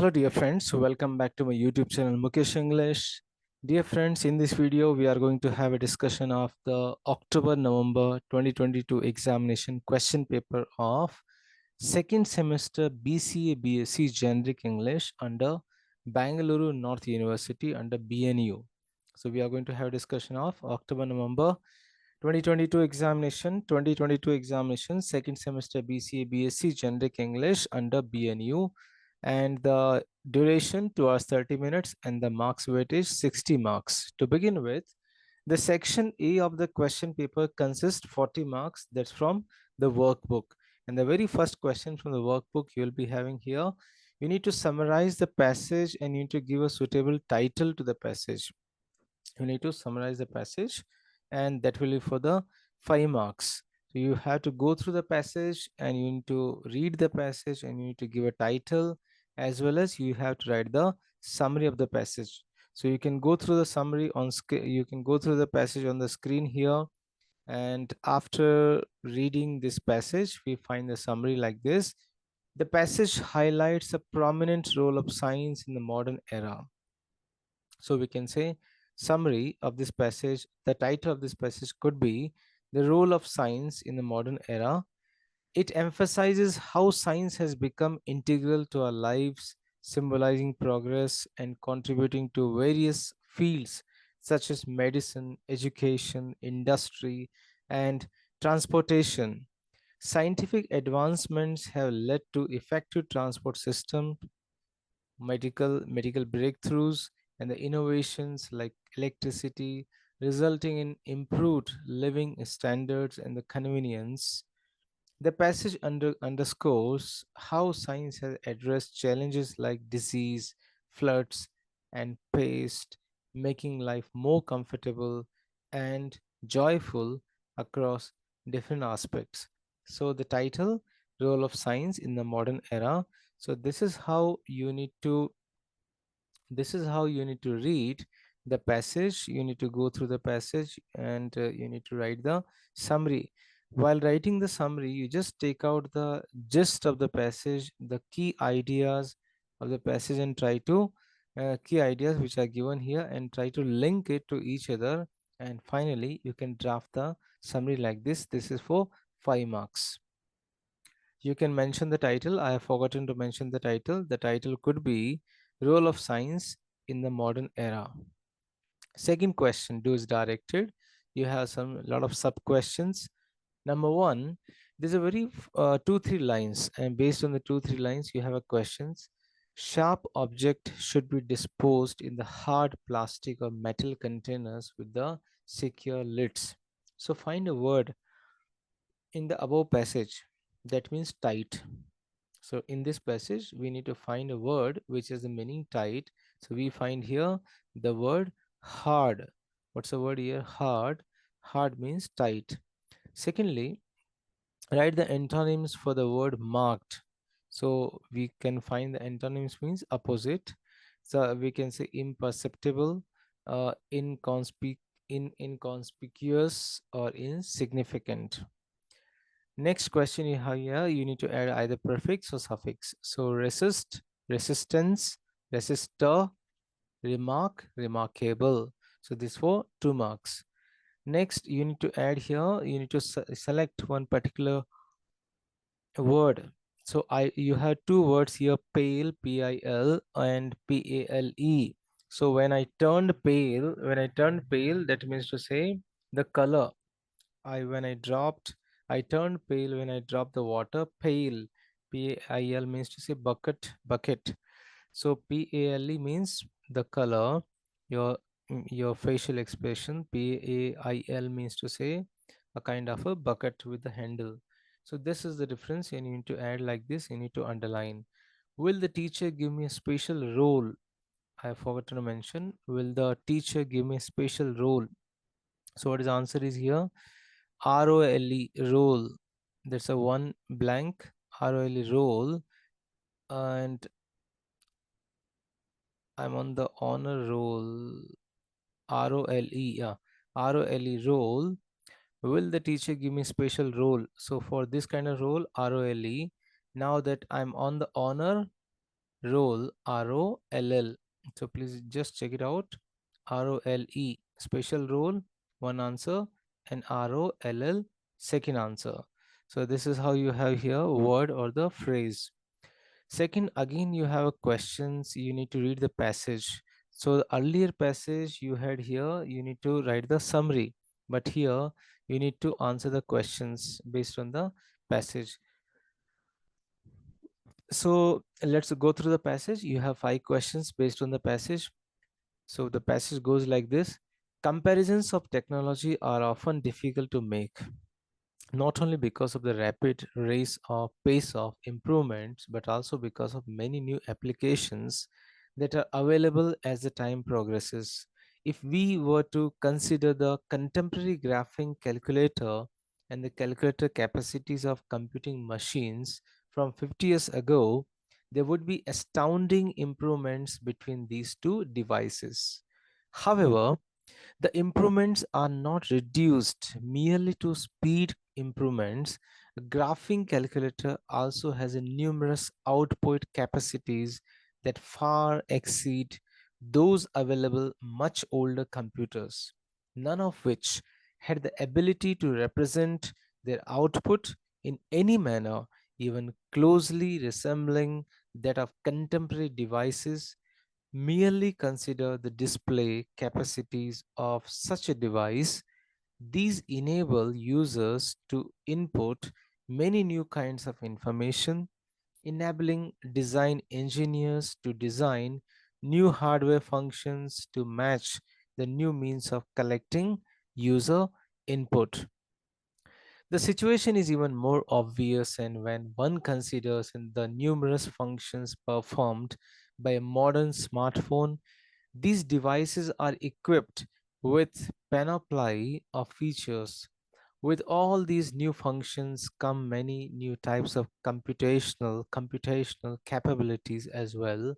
Hello dear friends, welcome back to my YouTube channel Mukesh English. Dear friends, in this video we are going to have a discussion of the October-November 2022 examination question paper of second semester BCA B.Sc Generic English under Bangalore North University under BNU. So we are going to have a discussion of October-November 2022 examination second semester BCA B.Sc Generic English under BNU, and the duration 2 hours 30 minutes and the marks weightage 60 marks. To begin with, the section A of the question paper consists 40 marks. That's from the workbook, and the very first question from the workbook you will be having here, you need to summarize the passage and you need to give a suitable title to the passage. You need to summarize the passage, and that will be for the 5 marks. So you have to go through the passage and you need to read the passage and you need to give a title, as well as you have to write the summary of the passage. So you can go through the summary on screen, you can go through the passage on the screen here, and after reading this passage we find the summary like this. The passage highlights a prominent role of science in the modern era. So we can say summary of this passage, the title of this passage could be the role of science in the modern era. It emphasizes how science has become integral to our lives, symbolizing progress and contributing to various fields such as medicine, education, industry, and transportation. Scientific advancements have led to effective transport systems, medical breakthroughs, and the innovations like electricity, resulting in improved living standards and the convenience. The passage underscores how science has addressed challenges like disease, floods, and pest, making life more comfortable and joyful across different aspects. So the title, Role of Science in the Modern Era. So this is how you need to read the passage. You need to go through the passage, and you need to write the summary. While writing the summary, you just take out the gist of the passage, the key ideas of the passage, and try to key ideas which are given here, and try to link it to each other. And finally you can draft the summary like this. This is for 5 marks. You can mention the title. I have forgotten to mention the title. The title could be Role of Science in the Modern Era. Second question, do is directed. You have some lot of sub questions. Number one, there's a very 2-3 lines, and based on the 2-3 lines you have a questions. Sharp object should be disposed in the hard plastic or metal containers with the secure lids. So find a word in the above passage that means tight. So in this passage we need to find a word which has the meaning tight. So we find here the word hard. What's the word here? Hard. Hard means tight. Secondly, write the antonyms for the word marked. So we can find the antonyms means opposite. So we can say imperceptible, inconspicuous, or insignificant. Next question you have here, you need to add either prefix or suffix. So resist, resistance, resistor, remark, remarkable. So this for 2 marks. Next, you need to add here, you need to select one particular word. So you have 2 words here, pale, P-I-L, and P-A-L-E. So when I turned pale, that means to say the color. I turned pale when I dropped the water. Pale, P-A-I-L, means to say bucket. So P-A-L-E means the color. Your facial expression. P-A-I-L means to say a kind of a bucket with the handle. So this is the difference, and you need to add like this. You need to underline. Will the teacher give me a special role? I have forgotten to mention. Will the teacher give me a special role? So what is the answer is here? ROLE, role. That's a one blank. ROLE, role. And I'm on the honor roll. ROLE, yeah. ROLE, role. Will the teacher give me special role? So for this kind of role, ROLE. Now that I'm on the honor, Role, ROLL. So please just check it out. ROLE, special role, one answer, and ROLL, second answer. So this is how you have here word or the phrase. Second, again, you have questions. You need to read the passage. So the earlier passage you had here, you need to write the summary. But here, you need to answer the questions based on the passage. So let's go through the passage. You have 5 questions based on the passage. So the passage goes like this. Comparisons of technology are often difficult to make, not only because of the rapid race or pace of improvements, but also because of many new applications that are available as the time progresses. If we were to consider the contemporary graphing calculator and the calculator capacities of computing machines from 50 years ago, there would be astounding improvements between these two devices. However, the improvements are not reduced merely to speed improvements. A graphing calculator also has a numerous output capacities that far exceed those available much older computers, none of which had the ability to represent their output in any manner even closely resembling that of contemporary devices. Merely consider the display capacities of such a device. These enable users to input many new kinds of information, enabling design engineers to design new hardware functions to match the new means of collecting user input. The situation is even more obvious and when one considers the numerous functions performed by a modern smartphone. These devices are equipped with panoply of features. With all these new functions come many new types of computational capabilities as well.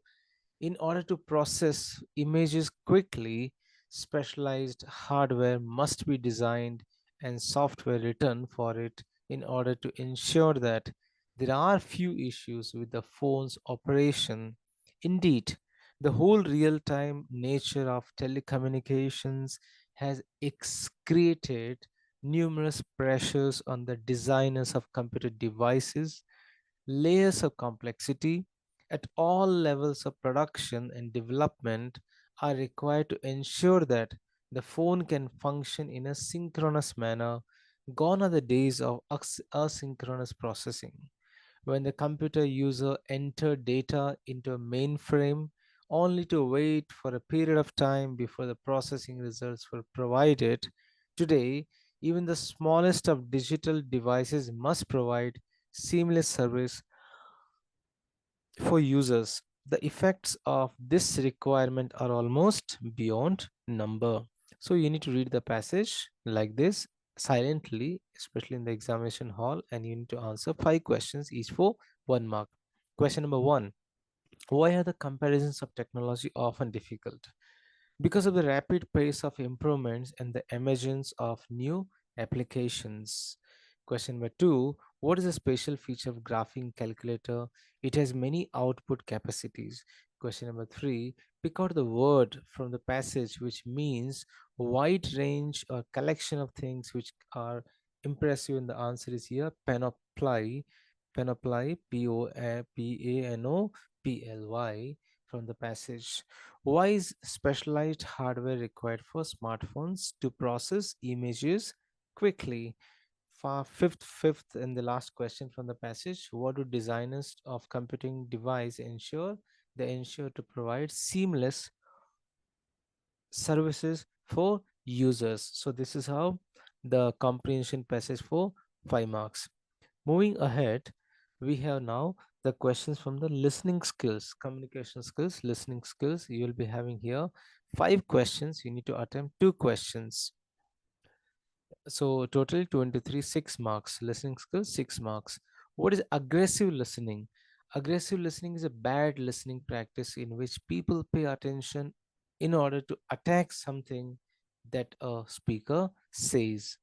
In order to process images quickly, specialized hardware must be designed and software written for it in order to ensure that there are few issues with the phone's operation. Indeed, the whole real time nature of telecommunications has created numerous pressures on the designers of computer devices. Layers of complexity at all levels of production and development are required to ensure that the phone can function in a synchronous manner. Gone are the days of asynchronous processing when the computer user entered data into a mainframe only to wait for a period of time before the processing results were provided. Today, even the smallest of digital devices must provide seamless service for users. The effects of this requirement are almost beyond number. So you need to read the passage like this silently, especially in the examination hall, and you need to answer 5 questions each for 1 mark. Question number 1. Why are the comparisons of technology often difficult? Because of the rapid pace of improvements and the emergence of new applications. Question number 2. What is a special feature of graphing calculator? It has many output capacities. Question number 3. Pick out the word from the passage which means wide range or collection of things which are impressive, and the answer is here panoply. Panoply, PANOPLY, from the passage. Why is specialized hardware required for smartphones to process images quickly? Fifth, and the last question from the passage. What do designers of computing device ensure? They ensure to provide seamless services for users. So this is how the comprehension passage for 5 marks. Moving ahead, we have now the questions from the listening skills, communication skills, listening skills. You will be having here 5 questions. You need to attempt 2 questions. So total 23, 6 marks. Listening skills, 6 marks. What is aggressive listening? Aggressive listening is a bad listening practice in which people pay attention in order to attack something that a speaker says.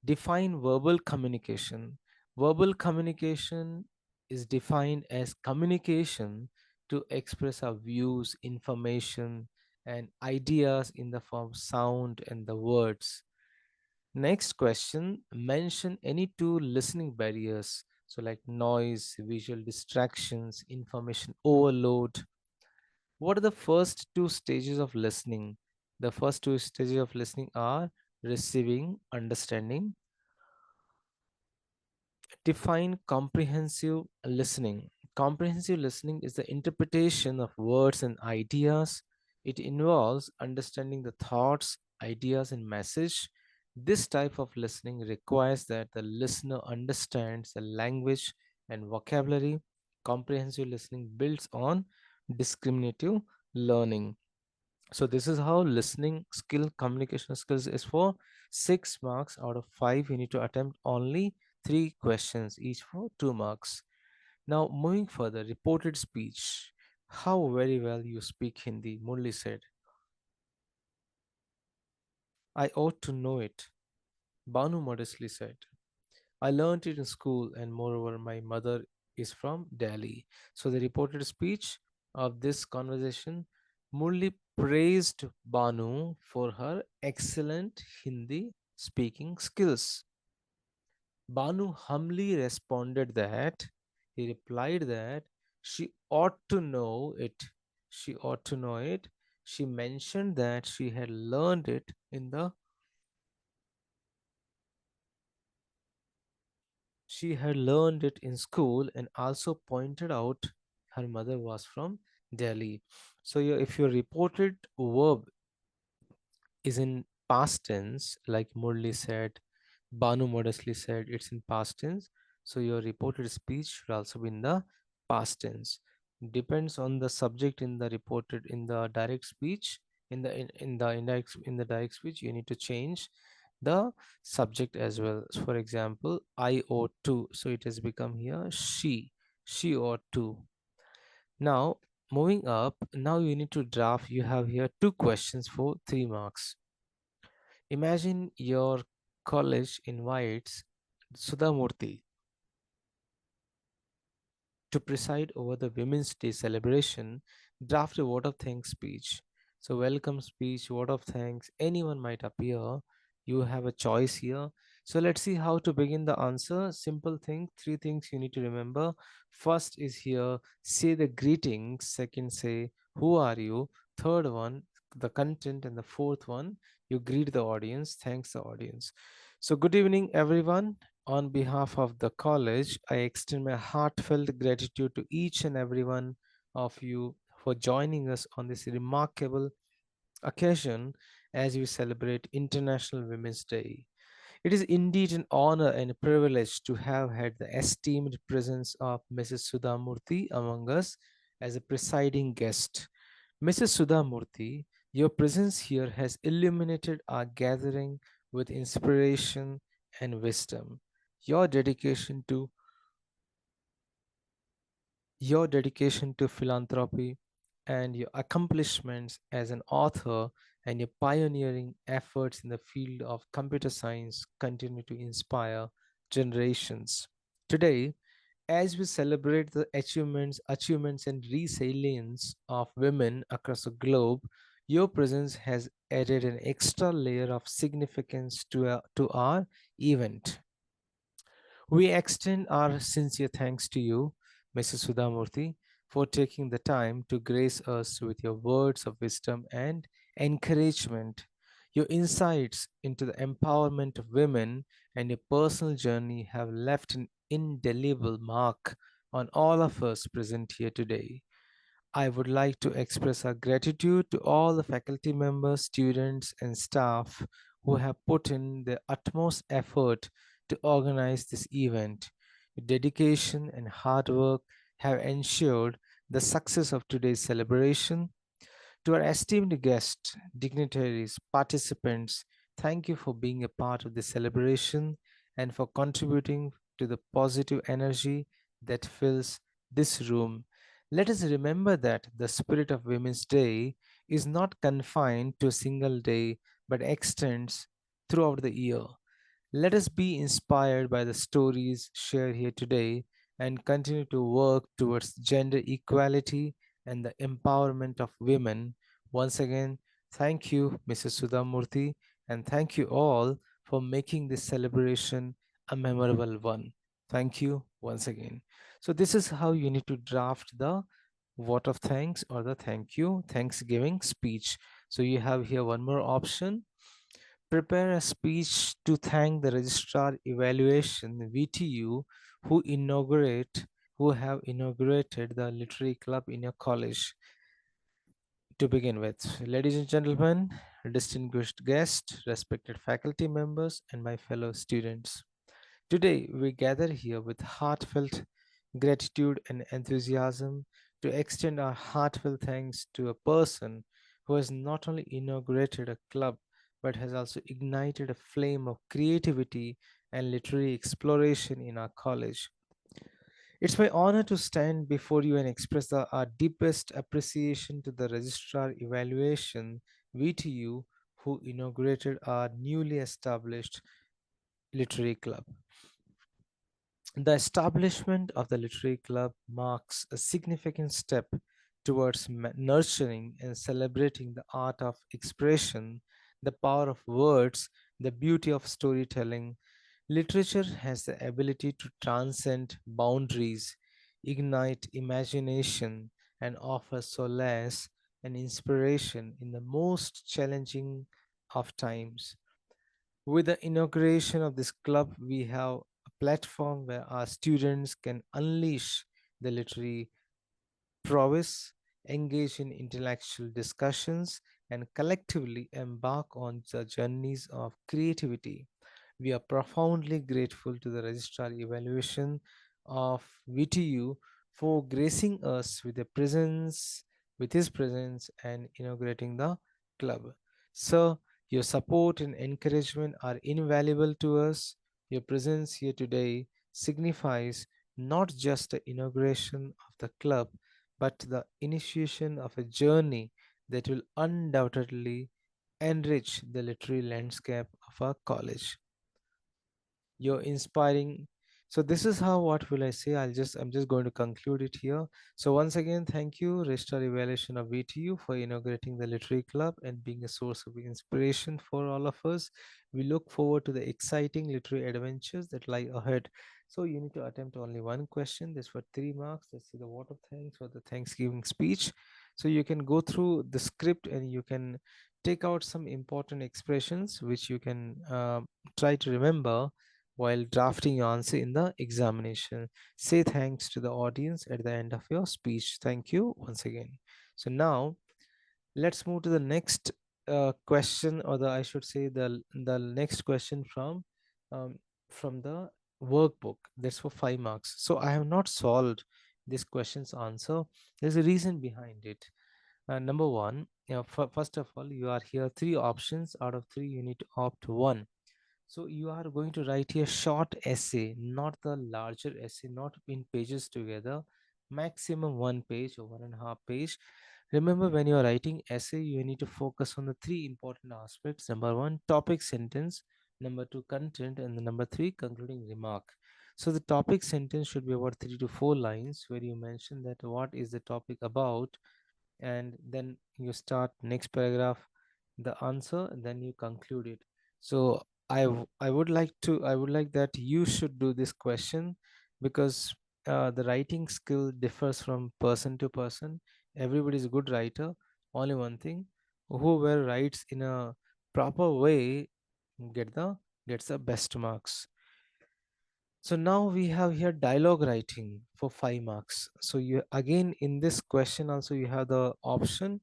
Define verbal communication. Verbal communication is defined as communication to express our views, information, and ideas in the form of sound and the words. Next question, mention any two listening barriers. So, like noise, visual distractions, information overload. What are the first two stages of listening? The first two stages of listening are receiving, understanding. Define comprehensive listening. Comprehensive listening is the interpretation of words and ideas. It involves understanding the thoughts, ideas, and message. This type of listening requires that the listener understands the language and vocabulary. Comprehensive listening builds on discriminative learning. So this is how listening skill, communication skills is for 6 marks out of 5. You need to attempt only 3 questions, each for 2 marks. Now moving further, reported speech. How very well you speak Hindi, Murli said. I ought to know it, Banu modestly said. I learned it in school, and moreover, my mother is from Delhi. So, the reported speech of this conversation, Murli praised Banu for her excellent Hindi speaking skills. Banu humbly responded that he replied that she ought to know it. She ought to know it. She mentioned that she had learned it in school and also pointed out her mother was from Delhi. So if your reported verb is in past tense, like Murli said, Banu modestly said it's in past tense. So your reported speech should also be in the past tense. Depends on the subject in the reported in the direct speech. In the direct speech, you need to change the subject as well. So for example, I ought to. So it has become here she. She ought to. Now moving up. Now you need to draft. You have here 2 questions for 3 marks. Imagine your college invites Sudhamurti to preside over the Women's Day celebration. Draft a vote of thanks speech. So, welcome speech, vote of thanks, anyone might appear. You have a choice here. So, let's see how to begin the answer. Simple thing, 3 things you need to remember. First is here, say the greetings. Second, say, who are you? Third one, the content. And the fourth one, you greet the audience, thanks the audience. So, good evening, everyone. On behalf of the college, I extend my heartfelt gratitude to each and every one of you for joining us on this remarkable occasion as we celebrate International Women's Day. It is indeed an honor and a privilege to have had the esteemed presence of Mrs. Sudha Murthy among us as a presiding guest. Mrs. Sudha Murthy, your presence here has illuminated our gathering with inspiration and wisdom. Your dedication to your dedication to philanthropy and your accomplishments as an author and your pioneering efforts in the field of computer science continue to inspire generations. Today, as we celebrate the achievements and resilience of women across the globe, your presence has added an extra layer of significance to our event. We extend our sincere thanks to you, Mrs. Sudhamurthy, for taking the time to grace us with your words of wisdom and encouragement. Your insights into the empowerment of women and your personal journey have left an indelible mark on all of us present here today. I would like to express our gratitude to all the faculty members, students, and staff who have put in their utmost effort to organize this event. Your dedication and hard work have ensured the success of today's celebration. To our esteemed guests, dignitaries, participants, thank you for being a part of the celebration and for contributing to the positive energy that fills this room. Let us remember that the spirit of Women's Day is not confined to a single day but extends throughout the year. Let us be inspired by the stories shared here today and continue to work towards gender equality and the empowerment of women. Once again, thank you, Mrs. Sudha Murthy, and thank you all for making this celebration a memorable one. Thank you once again. So this is how you need to draft the vote of thanks or the thank you, Thanksgiving speech. So you have here one more option. Prepare a speech to thank the registrar evaluation VTU who inaugurate who have inaugurated the literary club in your college. To begin with, ladies and gentlemen, distinguished guests, respected faculty members, and my fellow students. Today, we gather here with heartfelt gratitude and enthusiasm to extend our heartfelt thanks to a person who has not only inaugurated a club but has also ignited a flame of creativity and literary exploration in our college. It's my honor to stand before you and express our deepest appreciation to the Registrar Evaluation VTU who inaugurated our newly established literary club. The establishment of the Literary Club marks a significant step towards nurturing and celebrating the art of expression, the power of words, the beauty of storytelling. Literature has the ability to transcend boundaries, ignite imagination, and offer solace and inspiration in the most challenging of times. With the inauguration of this club, we have a platform where our students can unleash the literary prowess, engage in intellectual discussions, and collectively embark on the journeys of creativity. We are profoundly grateful to the Registrar Evaluation of VTU for gracing us with his presence and inaugurating the club. Sir, your support and encouragement are invaluable to us. Your presence here today signifies not just the inauguration of the club, but the initiation of a journey that will undoubtedly enrich the literary landscape of our college. You're inspiring. So this is how, what will I say, I'm just going to conclude it here. So once again, thank you Registrar Evaluation of VTU for inaugurating the literary club and being a source of inspiration for all of us. We look forward to the exciting literary adventures that lie ahead. So you need to attempt only one question. This for 3 marks. Let's see the vote of thanks or the Thanksgiving speech. So you can go through the script and you can take out some important expressions which you can try to remember while drafting your answer in the examination. Say thanks to the audience at the end of your speech. Thank you once again. So now let's move to the next question, or the I should say the next question um, from the workbook. That's for 5 marks. So I have not solved this question's answer. There's a reason behind it. Number one, first of all, you are here 3 options. Out of 3, you need to opt one. So you are going to write a short essay, not the larger essay, not in pages together, maximum 1 page or 1.5 page. Remember, when you are writing essay, you need to focus on the 3 important aspects. Number one, topic sentence. Number two, content. And the number three, concluding remark. So the topic sentence should be about 3 to 4 lines where you mention that what is the topic about, and then you start next paragraph the answer, and then you conclude it. So I would like to, I would like that you should do this question, because the writing skill differs from person to person. Everybody is a good writer. Only one thing, whoever writes in a proper way get the gets the best marks. So now we have here dialogue writing for 5 marks. So you again in this question also you have the option.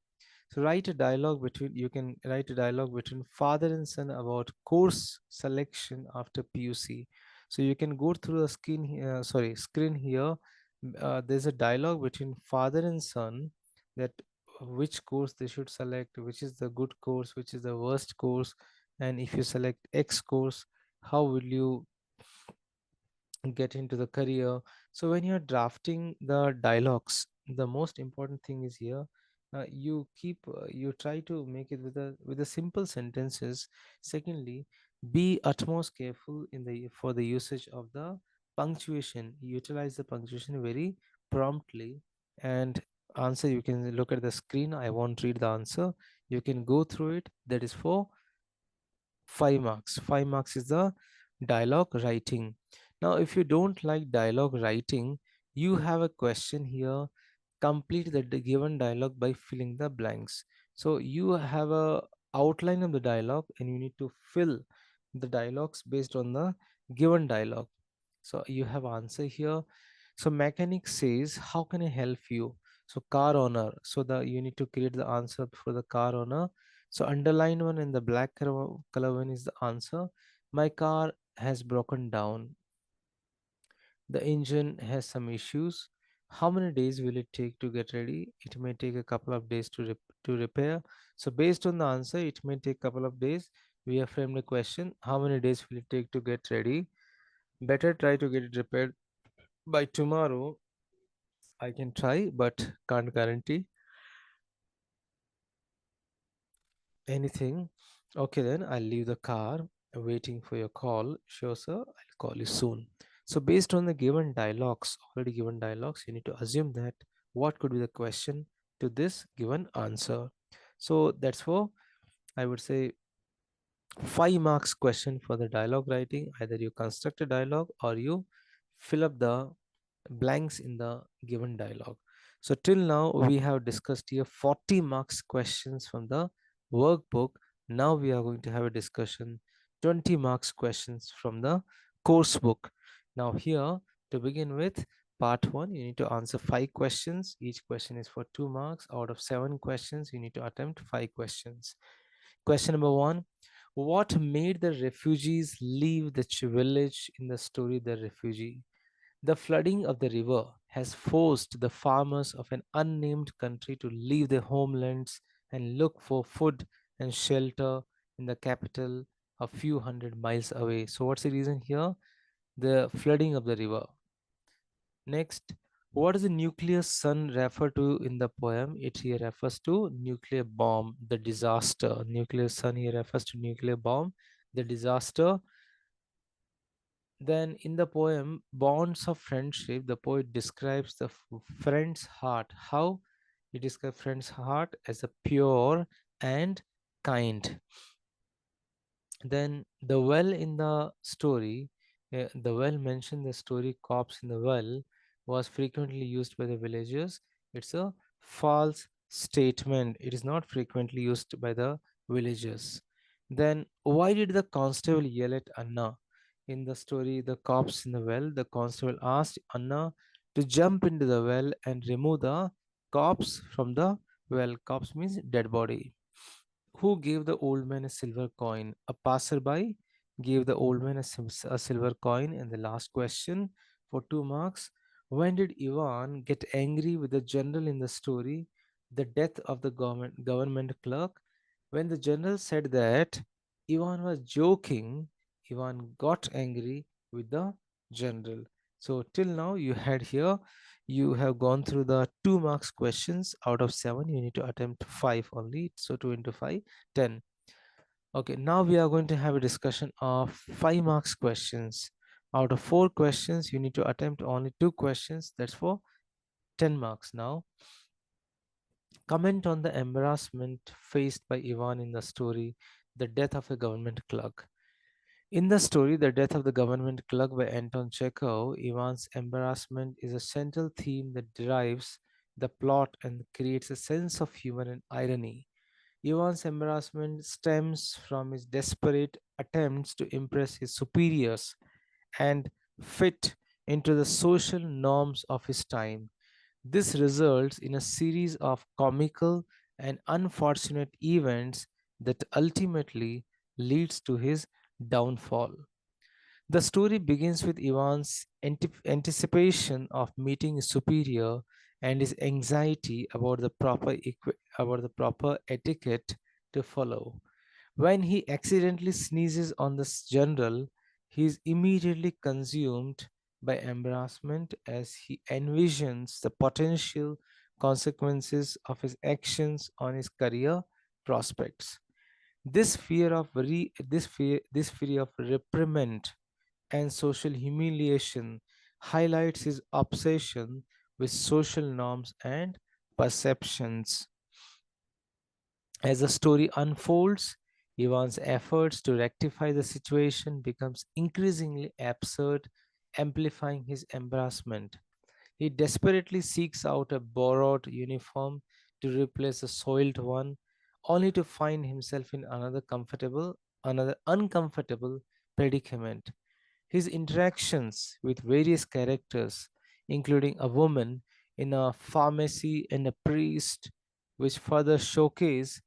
So write a dialogue between, you can write a dialogue between father and son about course selection after PUC. So you can go through the screen here. There's a dialogue between father and son, that which course they should select, which is the good course, which is the worst course, and if you select X course, how will you get into the career. So when you're drafting the dialogues, the most important thing is here, you try to make it with the simple sentences. Secondly, be utmost careful in the for the usage of the punctuation. Utilize the punctuation very promptly, and answer, you can look at the screen. I won't read the answer. You can go through it. That is for 5 marks. 5 marks is the dialogue writing. Now, if you don't like dialogue writing, you have a question here. Complete the given dialogue by filling the blanks. So you have a outline of the dialogue and you need to fill the dialogues based on the given dialogue. So you have answer here. So mechanic says, how can I help you? So car owner. So the you need to create the answer for the car owner. So underlined one and the black color one is the answer. My car has broken down. The engine has some issues. How many days will it take to get ready? It may take a couple of days to repair. So based on the answer, it may take a couple of days. We have framed the question. How many days will it take to get ready? Better try to get it repaired by tomorrow. I can try, but can't guarantee anything. Okay, then I'll leave the car waiting for your call. Sure, sir. I'll call you soon. So, based on the given dialogues, already given dialogues, you need to assume that what could be the question to this given answer. So, that's for, I would say, 5 marks question for the dialogue writing. Either you construct a dialogue or you fill up the blanks in the given dialogue. So till now we have discussed here 40 marks questions from the workbook. Now we are going to have a discussion 20 marks questions from the course book. Now here, to begin with, part 1, you need to answer 5 questions. Each question is for 2 marks. Out of 7 questions, you need to attempt 5 questions. Question number 1: what made the refugees leave the village in the story The Refugee? The flooding of the river has forced the farmers of an unnamed country to leave their homelands and look for food and shelter in the capital a few hundred miles away. So, what's the reason here? The flooding of the river. Next, what does the nuclear sun refer to in the poem? It here refers to nuclear bomb, the disaster. Nuclear sun here refers to nuclear bomb, the disaster. Then, in the poem Bonds of Friendship, the poet describes the friend's heart. How? He describes friend's heart as a pure and kind. Then, the well in the story, the well mentioned the story corpse in the well was frequently used by the villagers. It's a false statement. It is not frequently used by the villagers. Then, why did the constable yell at Anna? In the story, the corpse in the well, the constable asked Anna to jump into the well and remove the corpse from the well. Corpse means dead body. Who gave the old man a silver coin? A passerby gave the old man a silver coin. And the last question for 2 marks: when did Ivan get angry with the general in the story, The Death of the Government Clerk? When the general said that Ivan was joking, Ivan got angry with the general. So, till now, you had here, you have gone through the 2 marks questions. Out of 7, you need to attempt 5 only. So, 2 into 5, 10. Okay, now we are going to have a discussion of 5 marks questions. Out of 4 questions, you need to attempt only 2 questions. That's for 10 marks. Now, comment on the embarrassment faced by Ivan in the story, The Death of a Government Clerk. In the story, The Death of the Government Clerk by Anton Chekhov, Ivan's embarrassment is a central theme that drives the plot and creates a sense of humor and irony. Ivan's embarrassment stems from his desperate attempts to impress his superiors and fit into the social norms of his time. This results in a series of comical and unfortunate events that ultimately leads to his downfall. The story begins with Ivan's anticipation of meeting his superior and his anxiety about about the proper etiquette to follow. When he accidentally sneezes on the general, he is immediately consumed by embarrassment as he envisions the potential consequences of his actions on his career prospects. This fear of reprimand and social humiliation highlights his obsession with social norms and perceptions. As the story unfolds, Ivan's efforts to rectify the situation becomes increasingly absurd, amplifying his embarrassment. He desperately seeks out a borrowed uniform to replace a soiled one, only to find himself in another uncomfortable predicament. His interactions with various characters, including a woman in a pharmacy and a priest, which further showcase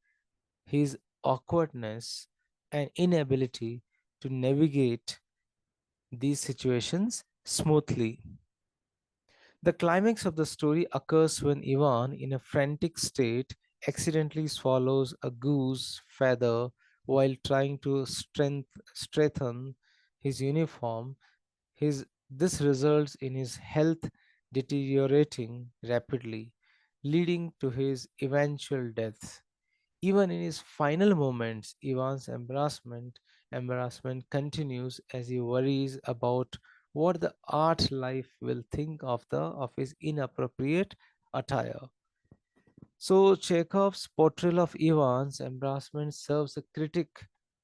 his awkwardness and inability to navigate these situations smoothly. The climax of the story occurs when Ivan, in a frantic state, accidentally swallows a goose feather while trying to strengthen his uniform. This results in his health deteriorating rapidly, leading to his eventual death. Even in his final moments, Ivan's embarrassment continues as he worries about what the art life will think of his inappropriate attire. So Chekhov's portrayal of Ivan's embarrassment serves a critic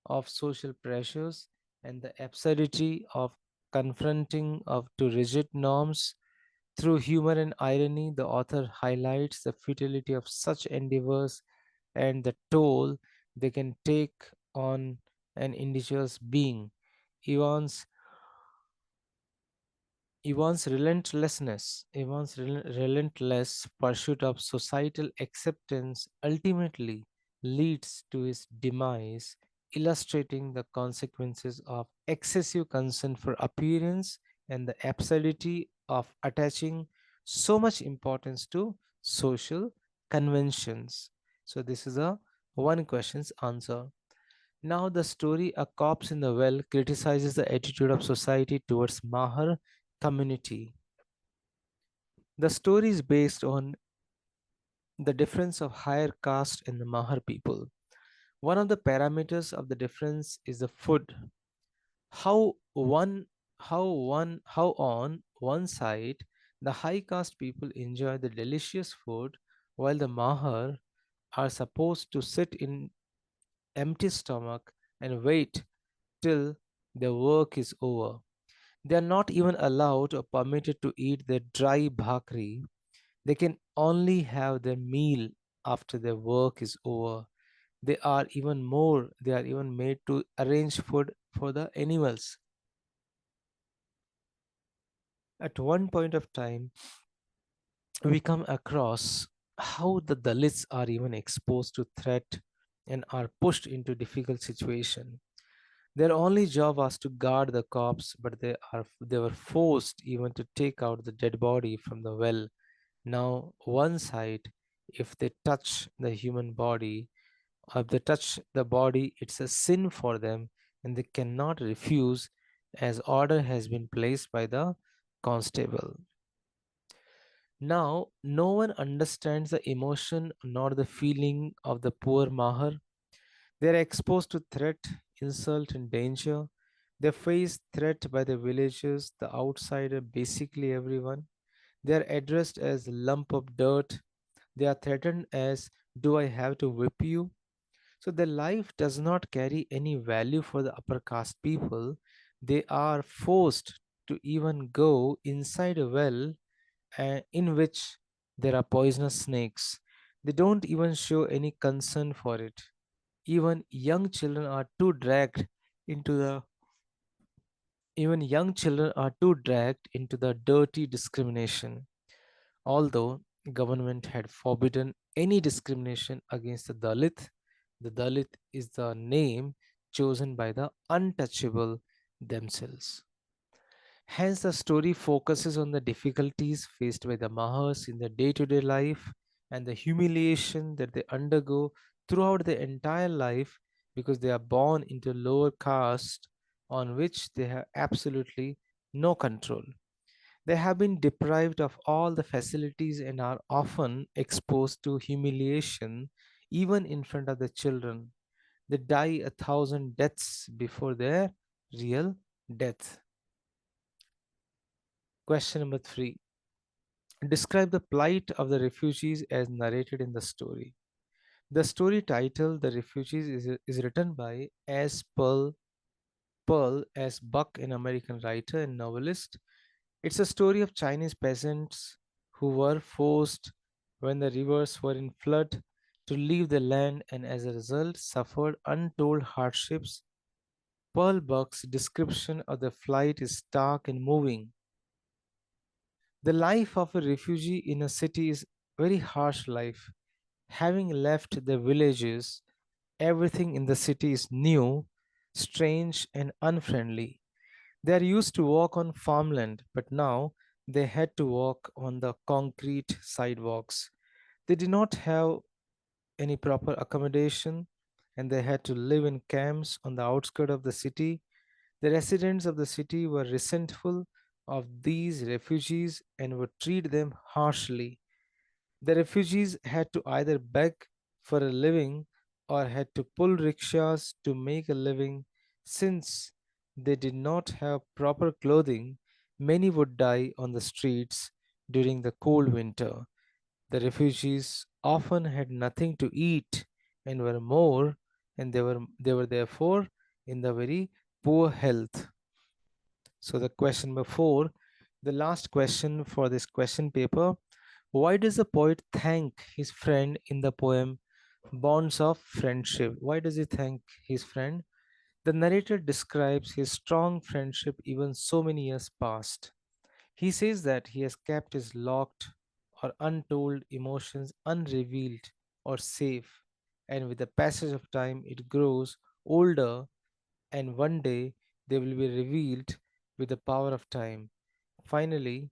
of social pressures and the absurdity of confronting of to rigid norms. Through humor and irony, the author highlights the futility of such endeavors and the toll they can take on an individual's being. Ivan's relentless pursuit of societal acceptance ultimately leads to his demise, illustrating the consequences of excessive concern for appearance and the absurdity of attaching so much importance to social conventions. So, this is a one question's answer. Now, the story A Corpse in the Well criticizes the attitude of society towards Mahar community. The story is based on the difference of higher caste and the Mahar people. One of the parameters of the difference is the food. How one how on one side the high caste people enjoy the delicious food while the Mahar are supposed to sit in empty stomach and wait till their work is over. They are not even allowed or permitted to eat their dry bhakri. They can only have their meal after their work is over. They are even made to arrange food for the animals. At one point of time, we come across how the Dalits are even exposed to threat and are pushed into difficult situation. Their only job was to guard the corpse, but they were forced even to take out the dead body from the well. Now, one side, if they touch the human body, or if they touch the body, it's a sin for them, and they cannot refuse, as order has been placed by the constable. Now, no one understands the emotion nor the feeling of the poor Mahar. They are exposed to threat, insult, and danger. They face threat by the villagers, the outsider, basically everyone. They are addressed as lump of dirt. They are threatened as, do I have to whip you? So their life does not carry any value for the upper caste people. They are forced to even go inside a well in which there are poisonous snakes. They don't even show any concern for it. Even young children are too dragged into the even young children are too dragged into the dirty discrimination. Although government had forbidden any discrimination against the Dalit is the name chosen by the untouchable themselves. Hence, the story focuses on the difficulties faced by the Mahars in their day to day life and the humiliation that they undergo throughout their entire life because they are born into lower caste on which they have absolutely no control. They have been deprived of all the facilities and are often exposed to humiliation even in front of the children. They die 1,000 deaths before their real death. Question number 3. Describe the plight of the refugees as narrated in the story. The story title, The Refugees, is written by S. Pearl S. Buck, an American writer and novelist. It's a story of Chinese peasants who were forced, when the rivers were in flood, to leave the land and as a result suffered untold hardships. Pearl Buck's description of the flight is stark and moving. The life of a refugee in a city is very harsh life. Having left the villages, everything in the city is new, strange, and unfriendly. They are used to walk on farmland, but now they had to walk on the concrete sidewalks. They did not have any proper accommodation, and they had to live in camps on the outskirts of the city. The residents of the city were resentful of these refugees and would treat them harshly. The refugees had to either beg for a living or had to pull rickshaws to make a living. Since they did not have proper clothing, many would die on the streets during the cold winter. The refugees often had nothing to eat and were more and they were therefore in the very poor health. So the question number 4, the last question for this question paper. Why does the poet thank his friend in the poem Bonds of Friendship? Why does he thank his friend? The narrator describes his strong friendship even so many years past. He says that he has kept his locked or untold emotions unrevealed or safe, and with the passage of time, it grows older, and one day they will be revealed with the power of time. Finally,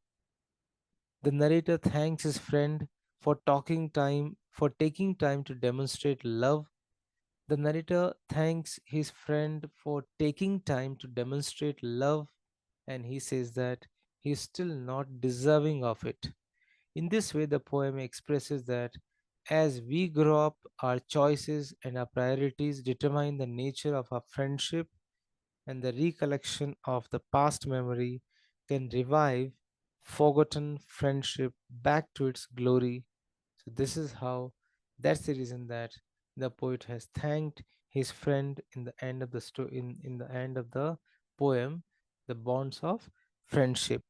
the narrator thanks his friend for taking time to demonstrate love. The narrator thanks his friend for taking time to demonstrate love, and he says that he is still not deserving of it. In this way, the poem expresses that as we grow up, our choices and our priorities determine the nature of our friendship, and the recollection of the past memory can revive forgotten friendship back to its glory. So this is how, that's the reason that the poet has thanked his friend in the end of the story, in the end of the poem, The Bonds of Friendship.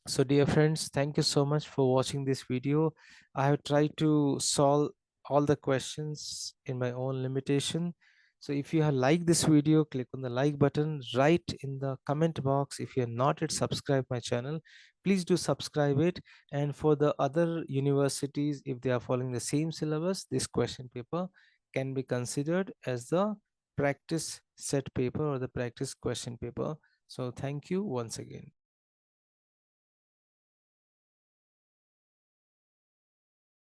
So dear friends, thank you so much for watching this video. I have tried to solve all the questions in my own limitation. So if you have liked this video, click on the like button. Write in the comment box if you are not yet subscribed my channel. Please do subscribe it. And for the other universities, if they are following the same syllabus, this question paper can be considered as the practice set paper or the practice question paper. So thank you once again.